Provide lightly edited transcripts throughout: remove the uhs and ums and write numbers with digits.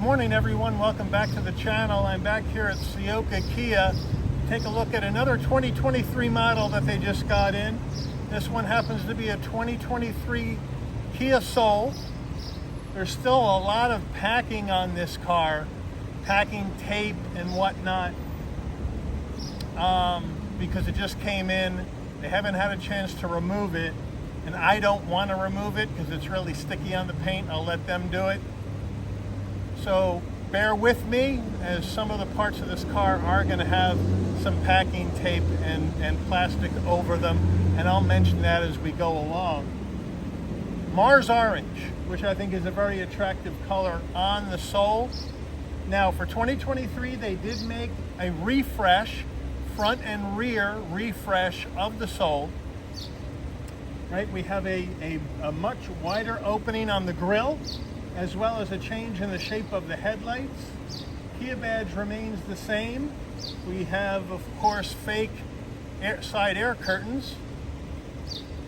morning everyone, welcome back to the channel. I'm back here at Ciocca Kia. Take a look at another 2023 model that they just got in. This one happens to be a 2023 Kia Soul. There's still a lot of packing on this car, packing tape and whatnot, because it just came in. They haven't had a chance to remove it, and I don't want to remove it because it's really sticky on the paint. I'll let them do it. So bear with me, as some of the parts of this car are going to have some packing tape and plastic over them, and I'll mention that as we go along. Mars Orange, which I think is a very attractive color on the Soul. Now for 2023, they did make a refresh, front and rear refresh of the Soul. Right, we have a much wider opening on the grille, as well as a change in the shape of the headlights. Kia badge remains the same. We have, of course, fake side air curtains.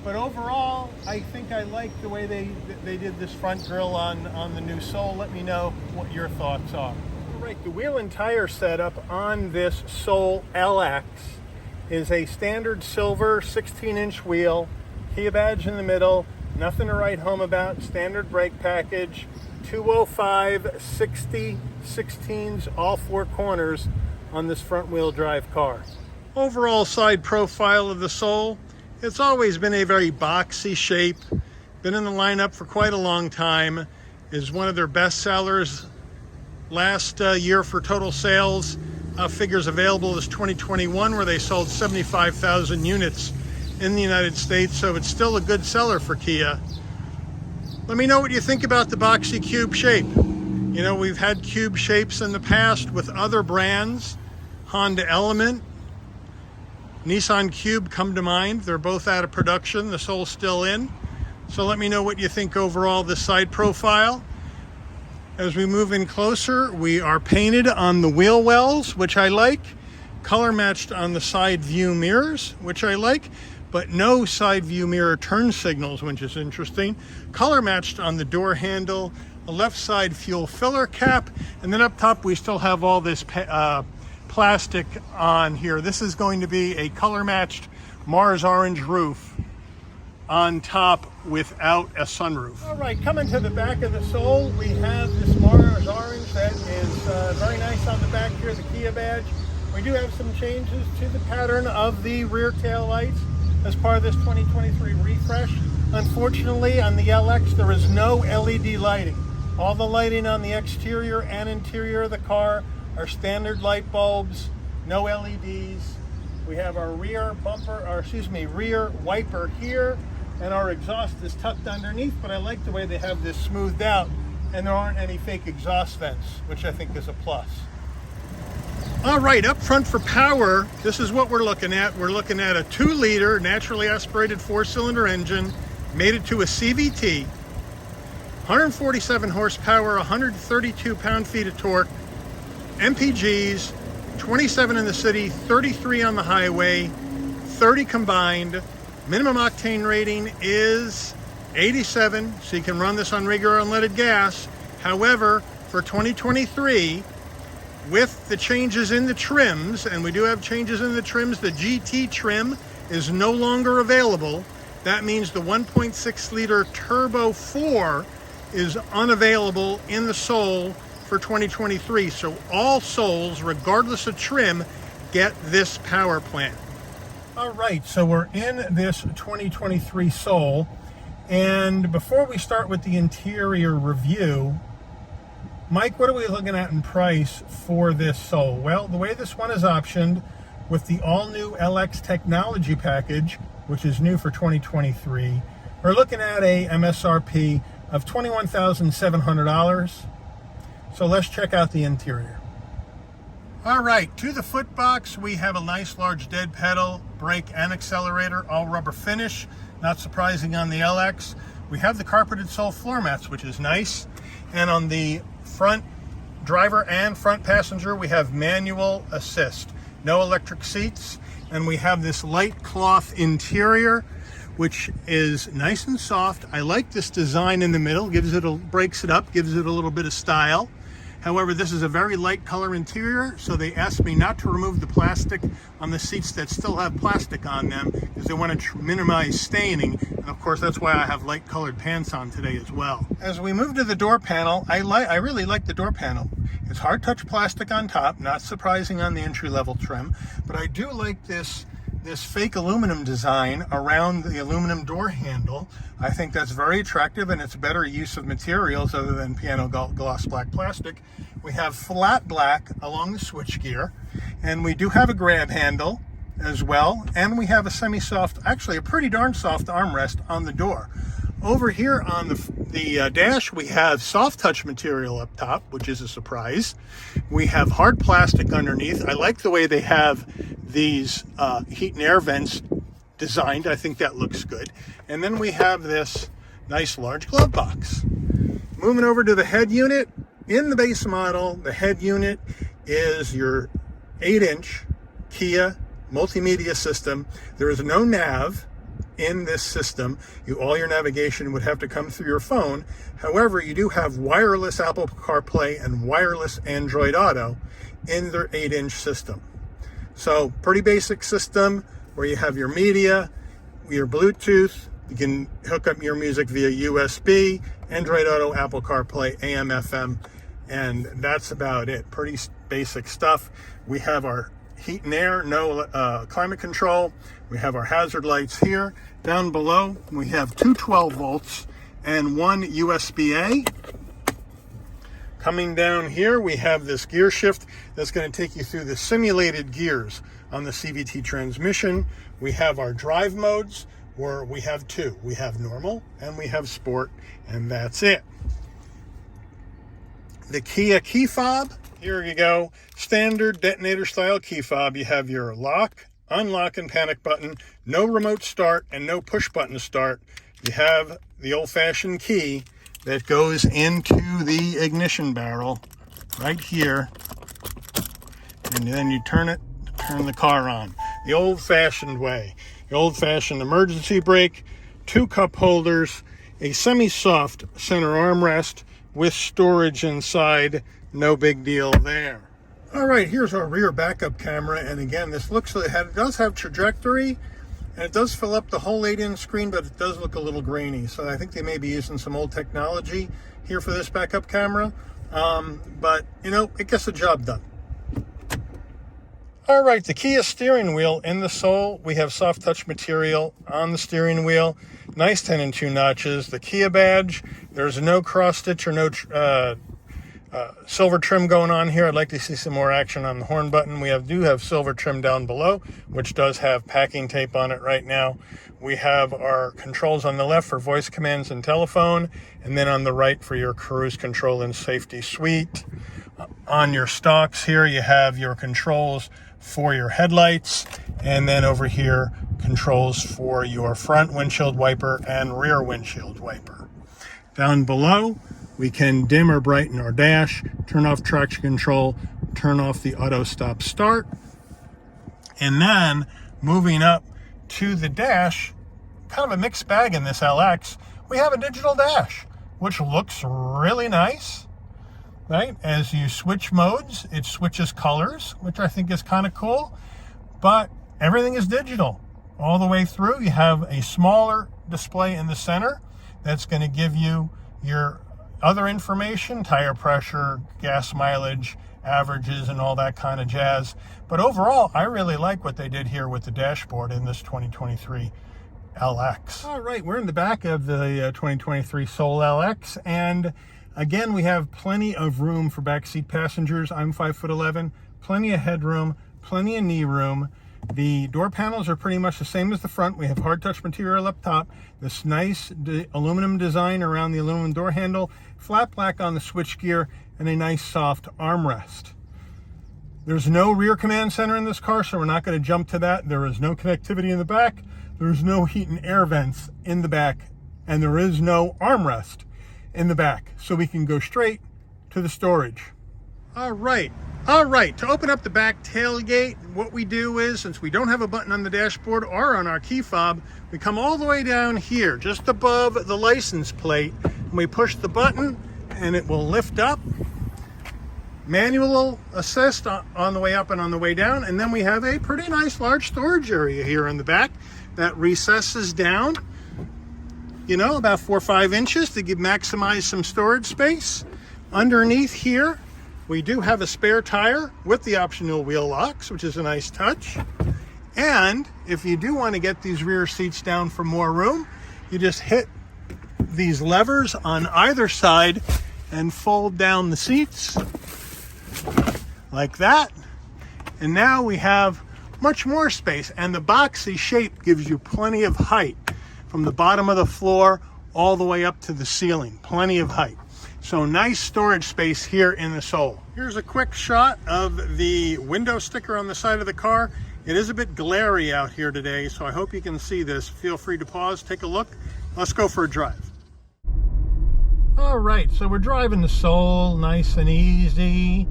But overall, I think I like the way they did this front grille on the new Soul. Let me know what your thoughts are. All right, the wheel and tire setup on this Soul LX is a standard silver 16-inch wheel, Kia badge in the middle, nothing to write home about, standard brake package, 205 60 16s, all four corners on this front wheel drive car. Overall side profile of the Soul, it's always been a very boxy shape, been in the lineup for quite a long time, is one of their best sellers. Last year for total sales, figures available is 2021, where they sold 75,000 units in the United States, so it's still a good seller for Kia. Let me know what you think about the boxy cube shape. You know, we've had cube shapes in the past with other brands. Honda Element, Nissan Cube come to mind. They're both out of production. The Soul's still in. So let me know what you think overall this side profile. As we move in closer, we are painted on the wheel wells, which I like. Color matched on the side view mirrors, which I like, but no side view mirror turn signals, which is interesting. Color matched on the door handle, a left side fuel filler cap, and then up top we still have all this plastic on here. This is going to be a color matched Mars Orange roof on top without a sunroof. All right, coming to the back of the Soul, we have this Mars Orange that is very nice on the back here, the Kia badge. We do have some changes to the pattern of the rear tail lights as part of this 2023 refresh. Unfortunately, on the LX, there is no LED lighting. All the lighting on the exterior and interior of the car are standard light bulbs, no LEDs. We have our rear rear wiper here, and our exhaust is tucked underneath, but I like the way they have this smoothed out, and there aren't any fake exhaust vents, which I think is a plus. All right, up front for power, this is what we're looking at. We're looking at a 2-liter naturally aspirated 4-cylinder engine, made it to a CVT, 147 horsepower, 132 pound-feet of torque, MPGs, 27 in the city, 33 on the highway, 30 combined. Minimum octane rating is 87, so you can run this on regular unleaded gas. However, for 2023, with the changes in the trims, and we do have changes in the trims, the GT trim is no longer available. That means the 1.6 liter Turbo 4 is unavailable in the Soul for 2023. So all Souls, regardless of trim, get this power plant. All right, so we're in this 2023 Soul, and before we start with the interior review, Mike, what are we looking at in price for this Soul? Well, the way this one is optioned with the all-new LX technology package, which is new for 2023, we're looking at a MSRP of $21,700. So let's check out the interior. All right, to the foot box, we have a nice large dead pedal, brake and accelerator, all rubber finish. Not surprising on the LX. We have the carpeted Soul floor mats, which is nice. And on the front driver and front passenger, we have manual assist. No electric seats. And we have this light cloth interior, which is nice and soft. I like this design in the middle. Breaks it up, gives it a little bit of style. However, this is a very light color interior, so they asked me not to remove the plastic on the seats that still have plastic on them because they want to minimize staining. And of course, that's why I have light colored pants on today as well. As we move to the door panel, I really like the door panel. It's hard touch plastic on top, not surprising on the entry-level trim, but I do like this fake aluminum design around the aluminum door handle. I think that's very attractive, and it's a better use of materials other than piano gloss black plastic. We have flat black along the switchgear, and we do have a grab handle as well, and we have a semi-soft, actually a pretty darn soft armrest on the door. Over here on the dash, we have soft touch material up top, which is a surprise. We have hard plastic underneath. I like the way they have these heat and air vents designed. I think that looks good. And then we have this nice large glove box. Moving over to the head unit. In the base model, the head unit is your 8-inch Kia multimedia system. There is no nav in this system. All your navigation would have to come through your phone. However, you do have wireless Apple CarPlay and wireless Android Auto in their 8-inch system. So pretty basic system where you have your media, your Bluetooth, you can hook up your music via USB, Android Auto, Apple CarPlay, AM, FM, and that's about it. Pretty basic stuff. We have our heat and air, no climate control. We have our hazard lights here. Down below, we have two 12 volts and one USB-A. Coming down here, we have this gear shift that's going to take you through the simulated gears on the CVT transmission. We have our drive modes, where we have two. We have normal and we have sport, and that's it. The Kia key fob, here you go. Standard detonator style key fob. You have your lock, unlock, and panic button. No remote start and no push button start. You have the old-fashioned key that goes into the ignition barrel right here, and then you turn it to turn the car on the old-fashioned way. The old-fashioned emergency brake, two cup holders, a semi-soft center armrest with storage inside. No big deal there. All right, here's our rear backup camera, and again, this looks like it does have trajectory, and it does fill up the whole 8-inch screen, but it does look a little grainy. So I think they may be using some old technology here for this backup camera, but you know, it gets the job done. All right, the Kia steering wheel in the sole, we have soft touch material on the steering wheel, nice 10 and 2 notches. The Kia badge, there's no cross stitch or no silver trim going on here. I'd like to see some more action on the horn button. We do have silver trim down below, which does have packing tape on it right now. We have our controls on the left for voice commands and telephone, and then on the right for your cruise control and safety suite. On your stalks here, you have your controls for your headlights, and then over here, controls for your front windshield wiper and rear windshield wiper. Down below, we can dim or brighten our dash, turn off traction control, turn off the auto stop start. And then moving up to the dash, kind of a mixed bag in this LX, we have a digital dash, which looks really nice, right? As you switch modes, it switches colors, which I think is kind of cool, but everything is digital all the way through. You have a smaller display in the center that's going to give you your other information, tire pressure, gas mileage, averages, and all that kind of jazz. But overall, I really like what they did here with the dashboard in this 2023 LX. All right, we're in the back of the 2023 Soul LX, and again, we have plenty of room for backseat passengers. I'm 5'11", plenty of headroom, plenty of knee room. The door panels are pretty much the same as the front. We have hard touch material up top, this nice aluminum design around the aluminum door handle, flat black on the switchgear, and a nice soft armrest. There's no rear command center in this car, so we're not going to jump to that. There is no connectivity in the back. There's no heat and air vents in the back, and there is no armrest in the back, so we can go straight to the storage. All right, to open up the back tailgate, what we do is, since we don't have a button on the dashboard or on our key fob, we come all the way down here, just above the license plate, and we push the button, and it will lift up, manual assist on the way up and on the way down. And then we have a pretty nice large storage area here in the back that recesses down, you know, about 4 or 5 inches to maximize some storage space. Underneath here, we do have a spare tire with the optional wheel locks, which is a nice touch. And if you do want to get these rear seats down for more room, you just hit these levers on either side and fold down the seats like that. And now we have much more space, and the boxy shape gives you plenty of height from the bottom of the floor all the way up to the ceiling. Plenty of height. So nice storage space here in the Soul. Here's a quick shot of the window sticker on the side of the car. It is a bit glary out here today, so I hope you can see this. Feel free to pause, take a look. Let's go for a drive. All right, so we're driving the Soul, nice and easy.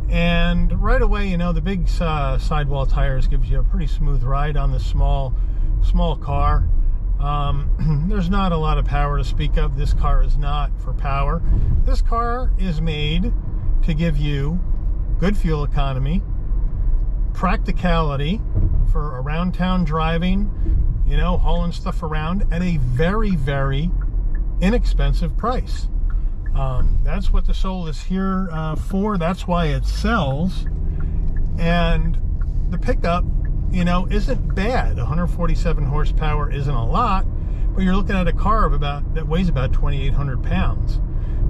And right away, you know, the big sidewall tires gives you a pretty smooth ride on the small car. There's not a lot of power to speak of. This car is not for power. This car is made to give you good fuel economy, practicality for around town driving, you know, hauling stuff around at a very, very inexpensive price. That's what the Soul is here for. That's why it sells. And the pickup, you know, isn't bad. 147 horsepower isn't a lot, but you're looking at a car of that weighs about 2,800 pounds.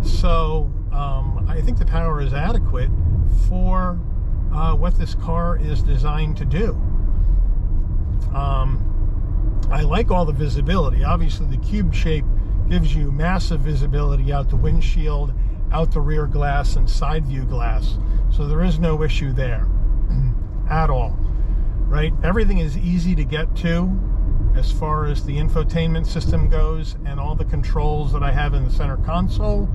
So I think the power is adequate for what this car is designed to do. I like all the visibility. Obviously, the cube shape gives you massive visibility out the windshield, out the rear glass, and side view glass. So there is no issue there at all, right? Everything is easy to get to as far as the infotainment system goes, and all the controls that I have in the center console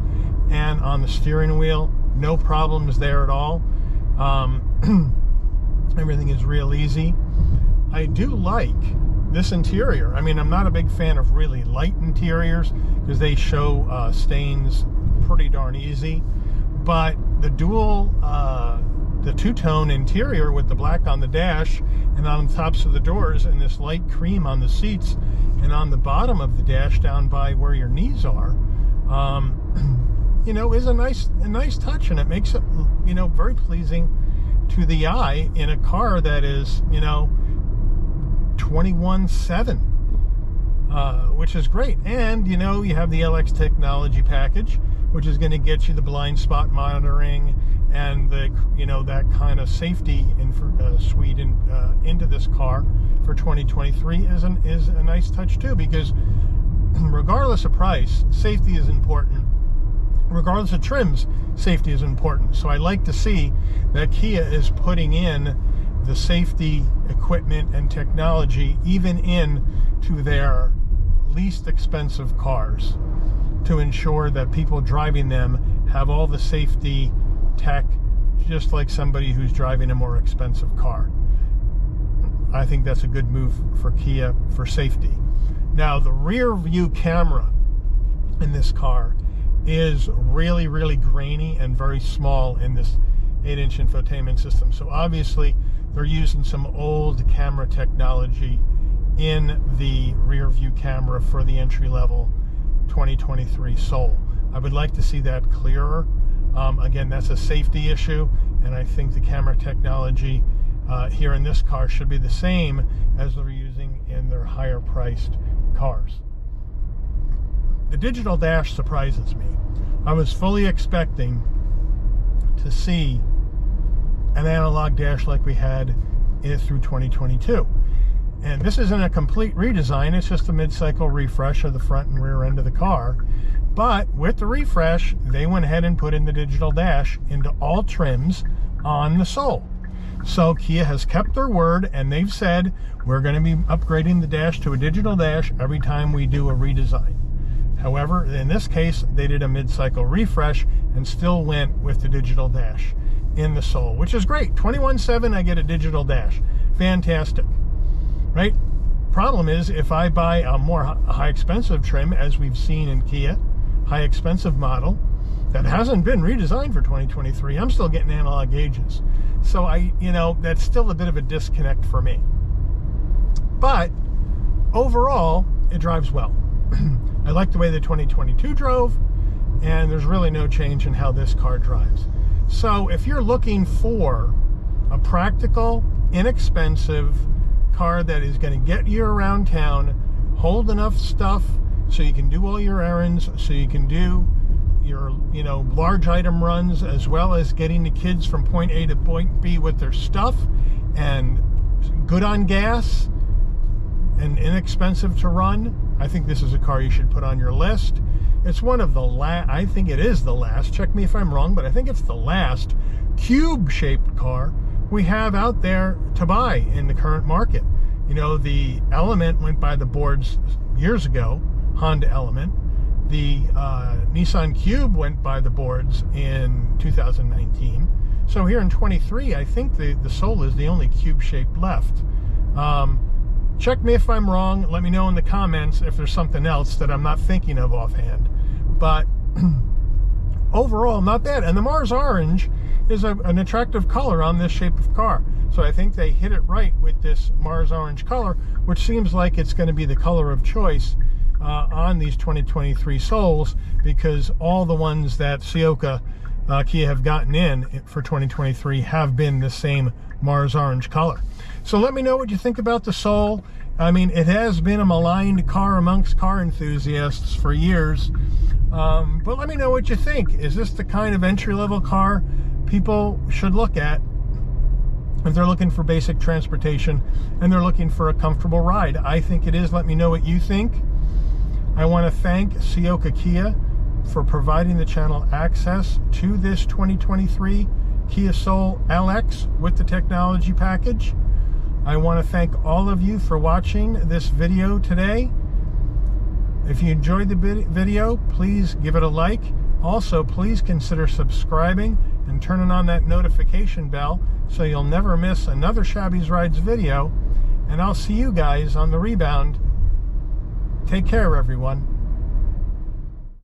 and on the steering wheel. No problems there at all. Everything is real easy. I do like this interior. I mean, I'm not a big fan of really light interiors because they show stains pretty darn easy, but the the two-tone interior with the black on the dash and on the tops of the doors and this light cream on the seats and on the bottom of the dash down by where your knees are, you know, is a nice touch, and it makes it, you know, very pleasing to the eye in a car that is, you know, 21.7, which is great. And you know, you have the LX technology package, which is going to get you the blind spot monitoring and the, you know, that kind of safety suite into this car for 2023 is a nice touch too, because regardless of price, safety is important. Regardless of trims, safety is important. So I like to see that Kia is putting in the safety equipment and technology even into their least expensive cars to ensure that people driving them have all the safety tech just like somebody who's driving a more expensive car. I think that's a good move for Kia for safety. Now, the rear view camera in this car is really, really grainy and very small in this 8-inch infotainment system. So obviously they're using some old camera technology in the rear view camera for the entry-level 2023 Soul. I would like to see that clearer. Again, that's a safety issue, and I think the camera technology here in this car should be the same as they're using in their higher priced cars. The digital dash surprises me. I was fully expecting to see an analog dash like we had through 2022. And this isn't a complete redesign, it's just a mid-cycle refresh of the front and rear end of the car. But with the refresh, they went ahead and put in the digital dash into all trims on the Soul. So Kia has kept their word, and they've said we're going to be upgrading the dash to a digital dash every time we do a redesign. However, in this case, they did a mid-cycle refresh and still went with the digital dash in the Soul, which is great. 21.7, I get a digital dash. Fantastic. Right? Problem is, if I buy a more high expensive trim, as we've seen in Kia, high expensive model, that hasn't been redesigned for 2023. I'm still getting analog gauges. So that's still a bit of a disconnect for me. But overall, it drives well. I like the way the 2022 drove, and there's really no change in how this car drives. So if you're looking for a practical, inexpensive car that is going to get you around town, hold enough stuff so you can do all your errands, so you can do your large item runs, as well as getting the kids from point A to point B with their stuff, and good on gas and inexpensive to run, I think this is a car you should put on your list. It's one of the I think it is the last, check me if I'm wrong, but I think it's the last cube-shaped car we have out there to buy in the current market. The Element went by the boards years ago, Honda Element. The Nissan Cube went by the boards in 2019. So here in 23, I think the Soul is the only cube shape left. Check me if I'm wrong. Let me know in the comments if there's something else that I'm not thinking of offhand. But overall, not bad. And the Mars Orange is an attractive color on this shape of car. So I think they hit it right with this Mars Orange color, which seems like it's going to be the color of choice on these 2023 Souls, because all the ones that Ciocca Kia have gotten in for 2023 have been the same Mars Orange color. So let me know what you think about the Soul. I mean, it has been a maligned car amongst car enthusiasts for years, but let me know what you think. Is this the kind of entry-level car people should look at if they're looking for basic transportation and they're looking for a comfortable ride? I think it is. Let me know what you think. I want to thank Ciocca Kia for providing the channel access to this 2023 Kia Soul LX with the technology package. I want to thank all of you for watching this video today. If you enjoyed the video, please give it a like. Also, please consider subscribing and turning on that notification bell so you'll never miss another Shabby's Rides video. And I'll see you guys on the rebound. Take care, everyone.